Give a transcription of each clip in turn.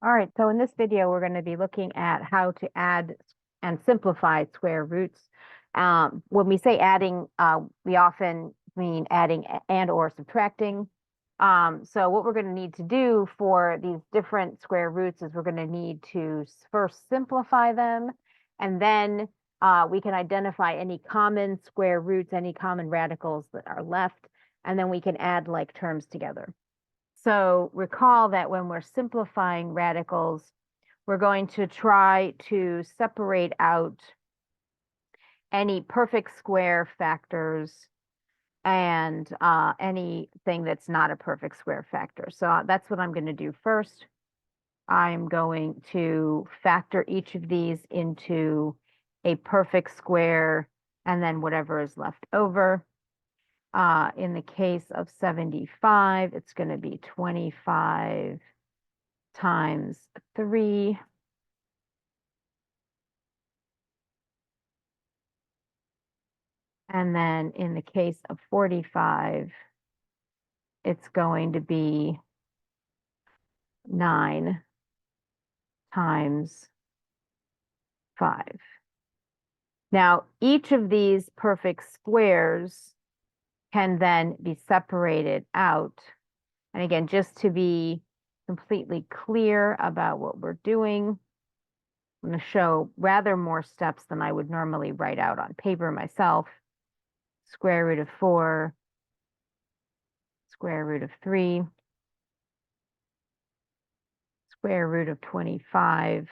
All right, so in this video, we're going to be looking at how to add and simplify square roots. When we say adding, we often mean adding and or subtracting. So what we're going to need to do for these different square roots is we're going to need to first simplify them, and then we can identify any common square roots, any common radicals that are left, and then we can add like terms together. So recall that when we're simplifying radicals, we're going to try to separate out any perfect square factors and anything that's not a perfect square factor. So that's what I'm going to do first. I'm going to factor each of these into a perfect square and then whatever is left over. In the case of 75, it's going to be 25 times 3. And then in the case of 45, it's going to be 9 times 5. Now, each of these perfect squares can then be separated out. And again, just to be completely clear about what we're doing, I'm going to show rather more steps than I would normally write out on paper myself. Square root of 4, square root of 3, square root of 25,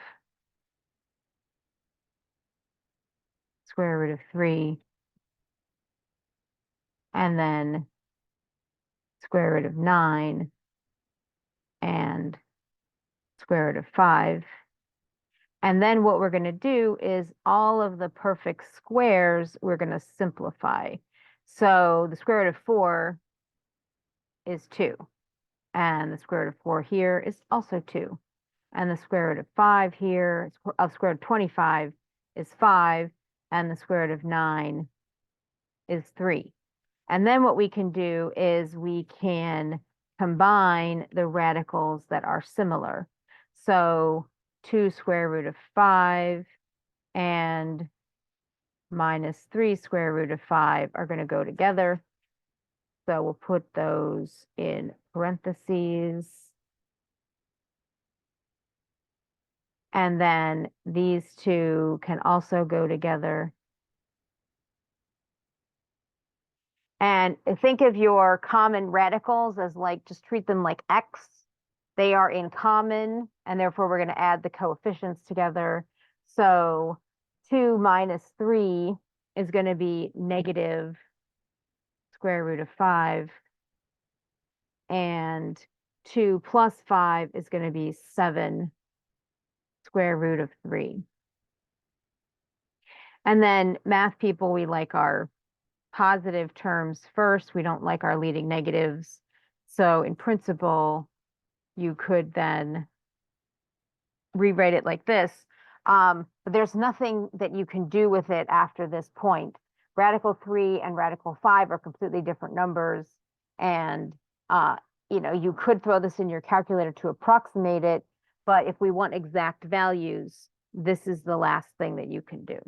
square root of 3, and then square root of 9, and square root of 5. And then what we're going to do is all of the perfect squares, we're going to simplify. So the square root of 4 is 2. And the square root of 4 here is also 2. And the square root of 5 here, square root of 25 is 5. And the square root of 9 is 3. And then what we can do is we can combine the radicals that are similar. So 2 square root of 5 and minus 3 square root of 5 are going to go together. So we'll put those in parentheses. And then these two can also go together. And think of your common radicals as like, just treat them like x. They are in common, and therefore we're going to add the coefficients together. So 2 minus 3 is going to be negative square root of 5. And 2 plus 5 is going to be 7 square root of 3. And then math people, we like our positive terms first. We don't like our leading negatives. So in principle, you could then rewrite it like this. But there's nothing that you can do with it after this point. Radical 3 and radical 5 are completely different numbers. And, you could throw this in your calculator to approximate it. But if we want exact values, this is the last thing that you can do.